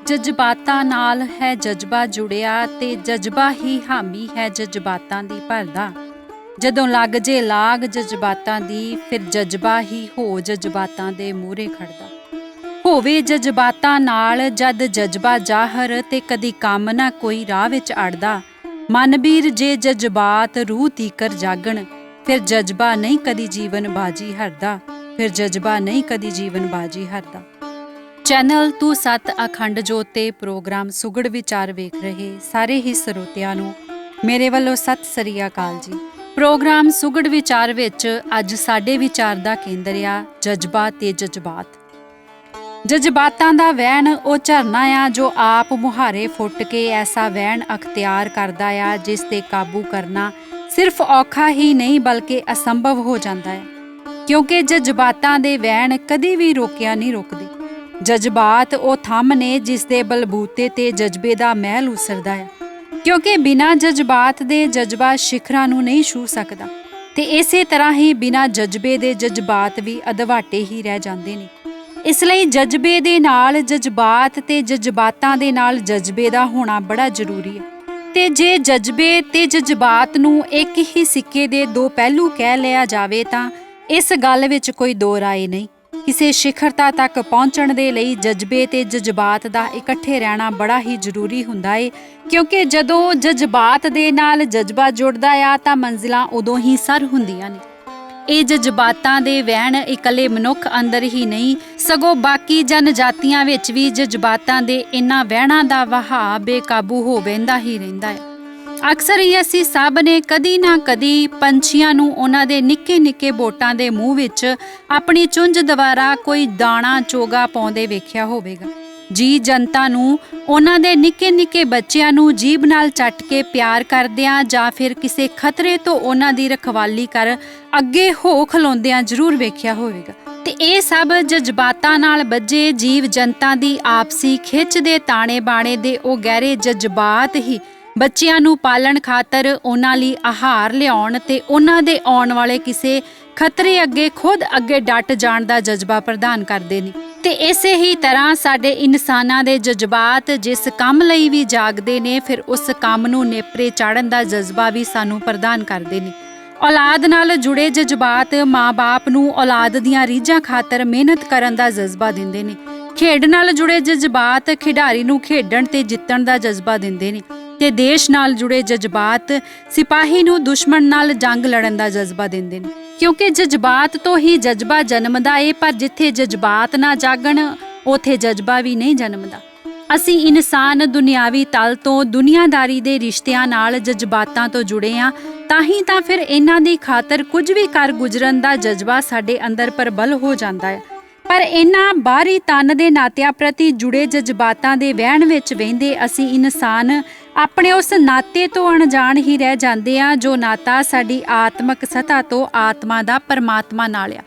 ਜਜ਼ਬਾਤਾਂ ਨਾਲ ਹੈ ਜਜ਼ਬਾ ਜੁੜਿਆ ਤੇ ਜਜ਼ਬਾ ਹੀ ਹਾਮੀ ਹੈ ਜਜ਼ਬਾਤਾਂ ਦੀ ਭਰਦਾ। ਜਦੋਂ ਲੱਗ ਜੇ ਲਾਗ ਜਜ਼ਬਾਤਾਂ ਦੀ, ਫਿਰ ਜਜ਼ਬਾ ਹੀ ਹੋ ਜਜ਼ਬਾਤਾਂ ਦੇ ਮੂਹਰੇ ਖੜਦਾ। ਹੋਵੇ ਜਜ਼ਬਾਤਾਂ ਨਾਲ ਜਦ ਜਜ਼ਬਾ ਜ਼ਾਹਰ, ਤੇ ਕਦੀ ਕੰਮ ਨਾ ਕੋਈ ਰਾਹ ਵਿੱਚ ਅੜਦਾ। ਮਨਬੀਰ ਜੇ ਜਜ਼ਬਾਤ ਰੂਹ ਤੀਕਰ ਜਾਗਣ, ਫਿਰ ਜਜ਼ਬਾ ਨਹੀਂ ਕਦੀ ਜੀਵਨ ਬਾਜੀ ਹਰਦਾ, ਫਿਰ ਜਜ਼ਬਾ ਨਹੀਂ ਕਦੀ ਜੀਵਨ ਬਾਜੀ ਹਰਦਾ। ਚੈਨਲ ਤੂੰ ਸੱਤ ਅਖੰਡ ਜੋਤ ਤੇ ਪ੍ਰੋਗਰਾਮ ਸੁਗੜ ਵਿਚਾਰ ਵੇਖ ਰਹੇ ਸਾਰੇ ਹੀ ਸਰੋਤਿਆਂ ਨੂੰ ਮੇਰੇ ਵੱਲੋਂ ਸਤਿ ਸ੍ਰੀ ਅਕਾਲ ਜੀ। ਪ੍ਰੋਗਰਾਮ ਸੁਗੜ ਵਿਚਾਰ ਵਿੱਚ ਅੱਜ ਸਾਡੇ ਵਿਚਾਰ ਦਾ ਕੇਂਦਰ ਆ ਜਜ਼ਬਾ ਤੇ ਜਜ਼ਬਾਤ। ਜਜ਼ਬਾਤਾਂ ਦਾ ਵਹਿਣ ਉਹ ਝਰਨਾ ਆ ਜੋ ਆਪ ਮੁਹਾਰੇ ਫੁੱਟ ਕੇ ਐਸਾ ਵਹਿਣ ਅਖਤਿਆਰ ਕਰਦਾ ਆ ਜਿਸ ਤੇ ਕਾਬੂ ਕਰਨਾ ਸਿਰਫ ਔਖਾ ਹੀ ਨਹੀਂ ਬਲਕਿ ਅਸੰਭਵ ਹੋ ਜਾਂਦਾ ਹੈ, ਕਿਉਂਕਿ ਜਜ਼ਬਾਤਾਂ ਦੇ ਵਹਿਣ ਕਦੀ ਵੀ ਰੋਕਿਆ ਨਹੀਂ ਰੁਕਦੇ। ਜਜ਼ਬਾਤ ਉਹ ਥੰਮ ਨੇ ਜਿਸ ਦੇ ਬਲਬੂਤੇ ਤੇ ਜਜ਼ਬੇ ਦਾ ਮਹਿਲ ਉਸਰਦਾ ਹੈ, ਕਿਉਂਕਿ ਬਿਨਾਂ ਜਜ਼ਬਾਤ ਦੇ ਜਜ਼ਬਾ ਸਿਖਰਾਂ ਨੂੰ ਨਹੀਂ ਛੂਹ ਸਕਦਾ, ਤੇ ਇਸੇ ਤਰ੍ਹਾਂ ਹੀ ਬਿਨਾਂ ਜਜ਼ਬੇ ਦੇ ਜਜ਼ਬਾਤ ਵੀ ਅਧਵਾਟੇ ਹੀ ਰਹਿ ਜਾਂਦੇ ਨੇ। ਇਸ ਲਈ ਜਜ਼ਬੇ ਦੇ ਨਾਲ ਜਜ਼ਬਾਤ ਤੇ ਜਜ਼ਬਾਤਾਂ ਦੇ ਨਾਲ ਜਜ਼ਬੇ ਦਾ ਹੋਣਾ ਬੜਾ ਜ਼ਰੂਰੀ ਹੈ। ਤੇ ਜੇ ਜਜ਼ਬੇ ਤੇ ਜਜ਼ਬਾਤ ਨੂੰ ਇੱਕ ਹੀ ਸਿੱਕੇ ਦੇ ਦੋ ਪਹਿਲੂ ਕਹਿ ਲਿਆ ਜਾਵੇ ਤਾਂ ਇਸ ਗੱਲ ਵਿੱਚ ਕੋਈ ਦੋ ਰਾਏ ਨਹੀਂ। ਕਿਸੇ ਸਿਖਰਤਾ ਤੱਕ ਪਹੁੰਚਣ ਦੇ ਲਈ ਜਜ਼ਬੇ ਤੇ ਜਜ਼ਬਾਤ ਦਾ ਇਕੱਠੇ ਰਹਿਣਾ ਬੜਾ ਹੀ ਜ਼ਰੂਰੀ ਹੁੰਦਾ ਏ, ਕਿਉਂਕਿ ਜਦੋਂ ਜਜ਼ਬਾਤ ਦੇ ਨਾਲ ਜਜ਼ਬਾ ਜੁੜਦਾ ਆ ਤਾਂ ਮੰਜ਼ਿਲਾਂ ਉਦੋਂ ਹੀ ਸਰ ਹੁੰਦੀਆਂ ਨੇ। ਇਹ ਜਜ਼ਬਾਤਾਂ ਦੇ ਵਹਿਣ ਇਕੱਲੇ ਮਨੁੱਖ ਅੰਦਰ ਹੀ ਨਹੀਂ, ਸਗੋਂ ਬਾਕੀ ਜਨਜਾਤੀਆਂ ਵਿੱਚ ਵੀ ਜਜ਼ਬਾਤਾਂ ਦੇ ਇਹਨਾਂ ਵਹਿਣਾਂ ਦਾ ਵਹਾਅ ਬੇਕਾਬੂ ਹੋ ਵਹਿੰਦਾ ਹੀ ਰਹਿੰਦਾ ਹੈ। ਅਕਸਰ ਹੀ ਅਸੀਂ ਸਭ ਨੇ ਕਦੀ ਨਾ ਕਦੀ ਪੰਛੀਆਂ ਨੂੰ ਉਹਨਾਂ ਦੇ ਨਿੱਕੇ ਨਿੱਕੇ ਬੋਟਾਂ ਦੇ ਮੂੰਹ ਵਿੱਚ ਆਪਣੀ ਚੁੰਝ ਦੁਆਰਾ ਕੋਈ ਦਾਣਾ ਚੋਗਾ ਪਾਉਂਦੇ ਵੇਖਿਆ ਹੋਵੇਗਾ। ਜੀ ਜਨਤਾ ਨੂੰ ਉਹਨਾਂ ਦੇ ਨਿੱਕੇ ਨਿੱਕੇ ਬੱਚਿਆਂ ਨੂੰ ਜੀਭ ਨਾਲ ਚੱਟ ਕੇ ਪਿਆਰ ਕਰਦਿਆਂ ਜਾਂ ਫਿਰ ਕਿਸੇ ਖਤਰੇ ਤੋਂ ਉਹਨਾਂ ਦੀ ਰਖਵਾਲੀ ਕਰ ਅੱਗੇ ਹੋ ਖਲੋਂਦਿਆਂ ਜ਼ਰੂਰ ਵੇਖਿਆ ਹੋਵੇਗਾ। ਤੇ ਇਹ ਸਭ ਜਜ਼ਬਾਤਾਂ ਨਾਲ ਬੱਝੇ ਜੀਵ ਜਨਤਾ ਦੀ ਆਪਸੀ ਖਿੱਚ ਦੇ ਤਾਣੇ ਬਾਣੇ ਦੇ ਉਹ ਗਹਿਰੇ ਜਜ਼ਬਾਤ ਹੀ ਬੱਚਿਆਂ ਨੂੰ ਪਾਲਣ ਖਾਤਰ ਉਹਨਾਂ ਲਈ ਆਹਾਰ ਲਿਆਉਣ ਤੇ ਉਹਨਾਂ ਦੇ ਆਉਣ ਵਾਲੇ ਕਿਸੇ ਖਤਰੇ ਅੱਗੇ ਖੁਦ ਅੱਗੇ ਡਟ ਜਾਣ ਦਾ ਜਜ਼ਬਾ ਪ੍ਰਦਾਨ ਕਰਦੇ ਨੇ। ਤੇ ਇਸੇ ਹੀ ਤਰ੍ਹਾਂ ਸਾਡੇ ਇਨਸਾਨਾਂ ਦੇ ਜਜ਼ਬਾਤ ਜਿਸ ਕੰਮ ਲਈ ਵੀ ਜਾਗਦੇ ਨੇ, ਫਿਰ ਉਸ ਕੰਮ ਨੂੰ ਨੇਪਰੇ ਚਾੜਨ ਦਾ ਜਜ਼ਬਾ ਵੀ ਸਾਨੂੰ ਪ੍ਰਦਾਨ ਕਰਦੇ ਨੇ। ਔਲਾਦ ਨਾਲ ਜੁੜੇ ਜਜ਼ਬਾਤ ਮਾਂ-ਬਾਪ ਨੂੰ ਔਲਾਦ ਦੀਆਂ ਰੀਝਾਂ ਖਾਤਰ ਮਿਹਨਤ ਕਰਨ ਦਾ ਜਜ਼ਬਾ ਦਿੰਦੇ ਨੇ। ਖੇਡ ਨਾਲ ਜੁੜੇ ਜਜ਼ਬਾਤ ਖਿਡਾਰੀ ਨੂੰ ਖੇਡਣ ਤੇ ਜਿੱਤਣ ਦਾ ਜਜ਼ਬਾ ਦਿੰਦੇ ਨੇ, ਤੇ ਦੇਸ਼ ਨਾਲ ਜੁੜੇ ਜਜ਼ਬਾਤ ਸਿਪਾਹੀ ਨੂੰ ਦੁਸ਼ਮਣ ਨਾਲ ਜੰਗ ਲੜਨ ਦਾ ਜਜ਼ਬਾ ਦਿੰਦੇ ਨੇ। ਕਿਉਂਕਿ ਜਜ਼ਬਾਤ ਤੋਂ ਹੀ ਜਜ਼ਬਾ ਜਨਮਦਾ ਏ, ਪਰ ਜਿੱਥੇ ਜਜ਼ਬਾਤ ਨਾ ਜਾਗਣ ਉਥੇ ਜਜ਼ਬਾ ਵੀ ਨਹੀਂ ਜਨਮਦਾ। ਅਸੀਂ ਇਨਸਾਨ ਦੁਨਿਆਵੀ ਤਲ ਤੋਂ ਦੁਨੀਆਦਾਰੀ ਦੇ ਰਿਸ਼ਤਿਆਂ ਨਾਲ ਜਜ਼ਬਾਤਾਂ ਤੋਂ ਜੁੜੇ ਹਾਂ, ਤਾਂ ਹੀ ਤਾਂ ਫਿਰ ਇਹਨਾਂ ਦੀ ਖਾਤਰ ਕੁਝ ਵੀ ਕਰ ਗੁਜ਼ਰਨ ਦਾ ਜਜ਼ਬਾ ਸਾਡੇ ਅੰਦਰ ਪ੍ਰਬਲ ਹੋ ਜਾਂਦਾ ਹੈ। ਪਰ ਇਹਨਾਂ ਬਾਹਰੀ ਤਨ ਦੇ ਨਾਤਿਆਂ ਪ੍ਰਤੀ ਜੁੜੇ ਜਜ਼ਬਾਤਾਂ ਦੇ ਵਹਿਣ ਵਿੱਚ ਵਹਿੰਦੇ ਅਸੀਂ ਇਨਸਾਨ ਆਪਣੇ ਉਸ ਨਾਤੇ ਤੋਂ ਅਣਜਾਣ ਹੀ ਰਹਿ ਜਾਂਦੇ ਆ ਜੋ ਨਾਤਾ ਸਾਡੀ ਆਤਮਕ ਸਤ੍ਹਾ ਤੋਂ ਆਤਮਾ ਦਾ ਪਰਮਾਤਮਾ ਨਾਲ ਆ।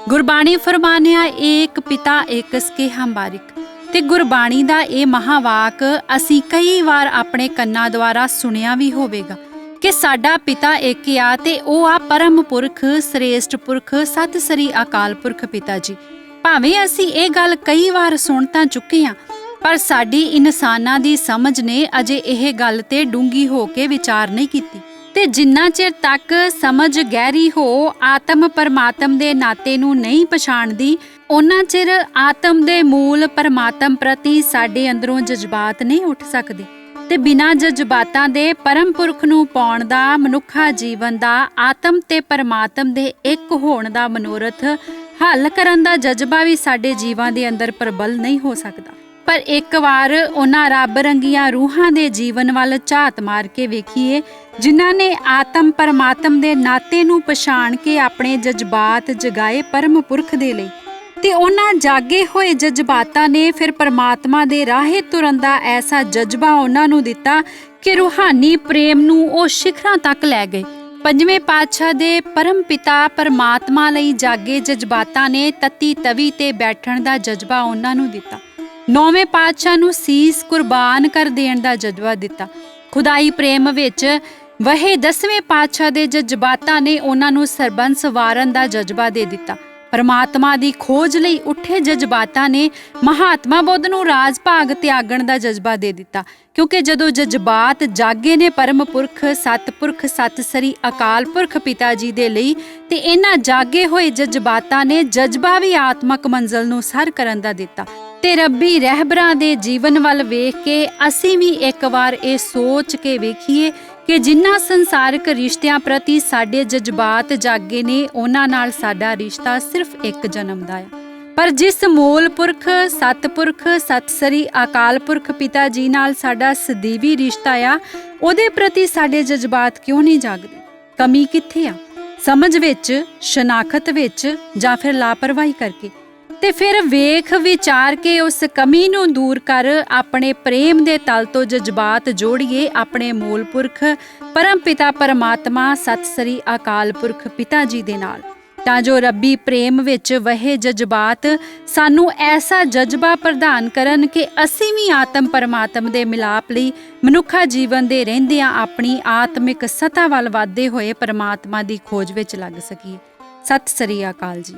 ਗੁਰਬਾਣੀ ਫਰਮਾਨਿਆ ਏਕ ਪਿਤਾ ਏਕਸ ਕੇ ਹਮ ਬਾਰਿਕ। ਤੇ ਗੁਰਬਾਣੀ ਦਾ ਇਹ ਮਹਾਵਾਕ ਅਸੀਂ ਕਈ ਵਾਰ ਆਪਣੇ ਕੰਨਾਂ ਦੁਆਰਾ ਸੁਣਿਆ ਵੀ ਹੋਵੇਗਾ ਕਿ ਸਾਡਾ ਪਿਤਾ ਇੱਕ ਆ ਤੇ ਉਹ ਆ ਪਰਮ ਪੁਰਖ ਸ੍ਰੇਸ਼ਟ ਪੁਰਖ ਸਤਿ ਸ੍ਰੀ ਅਕਾਲ ਪੁਰਖ ਪਿਤਾ ਜੀ। ਭਾਵੇਂ ਅਸੀਂ ਇਹ ਗੱਲ ਕਈ ਵਾਰ ਸੁਣ ਤਾਂ ਚੁੱਕੇ ਹਾਂ, ਪਰ ਸਾਡੀ ਇਨਸਾਨਾਂ ਦੀ ਸਮਝ ਨੇ ਅਜੇ ਇਹ ਗੱਲ ਤੇ ਡੂੰਘੀ ਹੋ ਕੇ ਵਿਚਾਰ ਨਹੀਂ ਕੀਤੀ। ਤੇ ਜਿੰਨਾ ਚਿਰ ਤੱਕ ਸਮਝ ਗਹਿਰੀ ਹੋ ਆਤਮ ਪਰਮਾਤਮ ਦੇ ਨਾਤੇ ਨੂੰ ਨਹੀਂ ਪਛਾਣਦੀ, ਉਹਨਾਂ ਚਿਰ ਆਤਮ ਦੇ ਮੂਲ ਪਰਮਾਤਮ ਪ੍ਰਤੀ ਸਾਡੇ ਅੰਦਰੋਂ ਜਜ਼ਬਾਤ ਨਹੀਂ ਉੱਠ ਸਕਦੇ। ਤੇ ਬਿਨਾਂ ਜਜ਼ਬਾਤਾਂ ਦੇ ਪਰਮ ਪੁਰਖ ਨੂੰ ਪਾਉਣ ਦਾ, ਮਨੁੱਖਾ ਜੀਵਨ ਦਾ ਆਤਮ ਤੇ ਪਰਮਾਤਮ ਦੇ ਇੱਕ ਹੋਣ ਦਾ ਮਨੋਰਥ ਹੱਲ ਕਰਨ ਦਾ ਜਜ਼ਬਾ ਵੀ ਸਾਡੇ ਜੀਵਾਂ ਦੇ ਅੰਦਰ ਪ੍ਰਬਲ ਨਹੀਂ ਹੋ ਸਕਦਾ। ਪਰ ਇੱਕ ਵਾਰ ਉਹਨਾਂ ਰੱਬ ਰੰਗੀਆਂ ਰੂਹਾਂ ਦੇ ਜੀਵਨ ਵੱਲ ਝਾਤ ਮਾਰ ਕੇ ਵੇਖੀਏ ਜਿਨ੍ਹਾਂ ਨੇ ਆਤਮ ਪਰਮਾਤਮ ਦੇ ਨਾਤੇ ਨੂੰ ਪਛਾਣ ਕੇ ਆਪਣੇ ਜਜ਼ਬਾਤ ਜਗਾਏ ਪਰਮ ਪੁਰਖ ਦੇ ਲਈ, ਤੇ ਉਹਨਾਂ ਜਾਗੇ ਹੋਏ ਜਜ਼ਬਾਤਾਂ ਨੇ ਫਿਰ ਪਰਮਾਤਮਾ ਦੇ ਰਾਹੇ ਤੁਰਨ ਦਾ ਐਸਾ ਜਜ਼ਬਾ ਉਹਨਾਂ ਨੂੰ ਦਿੱਤਾ ਕਿ ਰੂਹਾਨੀ ਪ੍ਰੇਮ ਨੂੰ ਉਹ ਸਿਖਰਾਂ ਤੱਕ ਲੈ ਗਏ। ਪੰਜਵੇਂ ਪਾਤਸ਼ਾਹ ਦੇ ਪਰਮ ਪਿਤਾ ਪਰਮਾਤਮਾ ਲਈ ਜਾਗੇ ਜਜ਼ਬਾਤਾਂ ਨੇ ਤਤੀ ਤਵੀ ਤੇ ਬੈਠਣ ਦਾ ਜਜ਼ਬਾ ਉਹਨਾਂ ਨੂੰ ਦਿੱਤਾ। ਨੌਵੇਂ ਪਾਤਸ਼ਾਹ ਨੂੰ ਸੀਸ ਕੁਰਬਾਨ ਕਰ ਦੇਣ ਦਾ ਜਜ਼ਬਾ ਦਿੱਤਾ। ਖੁਦਾਈ ਪ੍ਰੇਮ ਵਿੱਚ ਵਹੇ 10ਵੇਂ ਪਾਤਸ਼ਾਹ ਦੇ ਜਜ਼ਬਾਤਾਂ ਨੇ ਉਹਨਾਂ ਨੂੰ ਸਰਬੰਸ ਵਾਰਨ ਦਾ ਜਜ਼ਬਾ ਦੇ ਦਿੱਤਾ। ਪਰਮਾਤਮਾ ਦੀ ਖੋਜ ਲਈ ਉੱਠੇ ਜਜ਼ਬਾਤਾਂ ਨੇ ਮਹਾਤਮਾ ਬੁੱਧ ਨੂੰ ਰਾਜ ਭਾਗ ਤਿਆਗਣ ਦਾ ਜਜ਼ਬਾ ਦੇ ਦਿੱਤਾ, ਕਿਉਂਕਿ ਜਦੋਂ ਜਜ਼ਬਾਤ ਜਾਗੇ ਨੇ ਪਰਮ ਪੁਰਖ ਸਤਿਪੁਰਖ ਸਤਿ ਸ੍ਰੀ ਅਕਾਲ ਪੁਰਖ ਪਿਤਾ ਜੀ ਦੇ ਲਈ, ਤੇ ਇਹਨਾਂ ਜਾਗੇ ਹੋਏ ਜਜ਼ਬਾਤਾਂ ਨੇ ਜਜ਼ਬਾ ਵੀ ਆਤਮਕ ਮੰਜ਼ਲ ਨੂੰ ਸਰ ਕਰਨ ਦਾ ਦਿੱਤਾ। ਤੇ ਰੱਬੀ ਰਹਿਬਰਾਂ ਦੇ ਜੀਵਨ ਵੱਲ ਵੇਖ ਕੇ ਅਸੀਂ ਵੀ ਇੱਕ ਵਾਰ ਇਹ ਸੋਚ ਕੇ ਵੇਖੀਏ ਕਿ ਜਿਨ੍ਹਾਂ ਸੰਸਾਰਿਕ ਰਿਸ਼ਤਿਆਂ ਪ੍ਰਤੀ ਸਾਡੇ ਜਜ਼ਬਾਤ ਜਾਗੇ ਨੇ, ਉਹਨਾਂ ਨਾਲ ਸਾਡਾ ਰਿਸ਼ਤਾ ਸਿਰਫ ਇੱਕ ਜਨਮ ਦਾ ਆ। ਪਰ ਜਿਸ ਮੂਲ ਪੁਰਖ ਸਤਿਪੁਰਖ ਸਤਿ ਸ੍ਰੀ ਅਕਾਲ ਪੁਰਖ ਪਿਤਾ ਜੀ ਨਾਲ ਸਾਡਾ ਸਦੀਵੀ ਰਿਸ਼ਤਾ ਆ, ਉਹਦੇ ਪ੍ਰਤੀ ਸਾਡੇ ਜਜ਼ਬਾਤ ਕਿਉਂ ਨਹੀਂ ਜਾਗਦੇ? ਕਮੀ ਕਿੱਥੇ ਆ? ਸਮਝ ਵਿੱਚ, ਸ਼ਨਾਖਤ ਵਿੱਚ, ਜਾਂ ਫਿਰ ਲਾਪਰਵਾਹੀ ਕਰਕੇ? ਤੇ ਫਿਰ ਵੇਖ ਵਿਚਾਰ ਕੇ ਉਸ ਕਮੀ ਨੂੰ ਦੂਰ ਕਰ ਆਪਣੇ ਪ੍ਰੇਮ ਦੇ ਤਲ ਤੋਂ ਜਜ਼ਬਾਤ ਜੋੜੀਏ ਆਪਣੇ ਮੂਲ ਪੁਰਖ ਪਰਮ ਪਿਤਾ ਪਰਮਾਤਮਾ ਸਤਿ ਸ੍ਰੀ ਅਕਾਲ ਪੁਰਖ ਪਿਤਾ ਜੀ ਦੇ ਨਾਲ, ਤਾਂ ਜੋ ਰੱਬੀ ਪ੍ਰੇਮ ਵਿੱਚ ਵਹੇ ਜਜ਼ਬਾਤ ਸਾਨੂੰ ਐਸਾ ਜਜ਼ਬਾ ਪ੍ਰਦਾਨ ਕਰਨ ਕਿ ਅਸੀਂ ਵੀ ਆਤਮ ਪਰਮਾਤਮ ਦੇ ਮਿਲਾਪ ਲਈ ਮਨੁੱਖਾ ਜੀਵਨ ਦੇ ਰਹਿੰਦਿਆਂ ਆਪਣੀ ਆਤਮਿਕ ਸਤਾ ਵੱਲ ਵਧਦੇ ਹੋਏ ਪਰਮਾਤਮਾ ਦੀ ਖੋਜ ਵਿੱਚ ਲੱਗ ਸਕੀਏ। ਸਤਿ ਸ੍ਰੀ ਅਕਾਲ ਜੀ।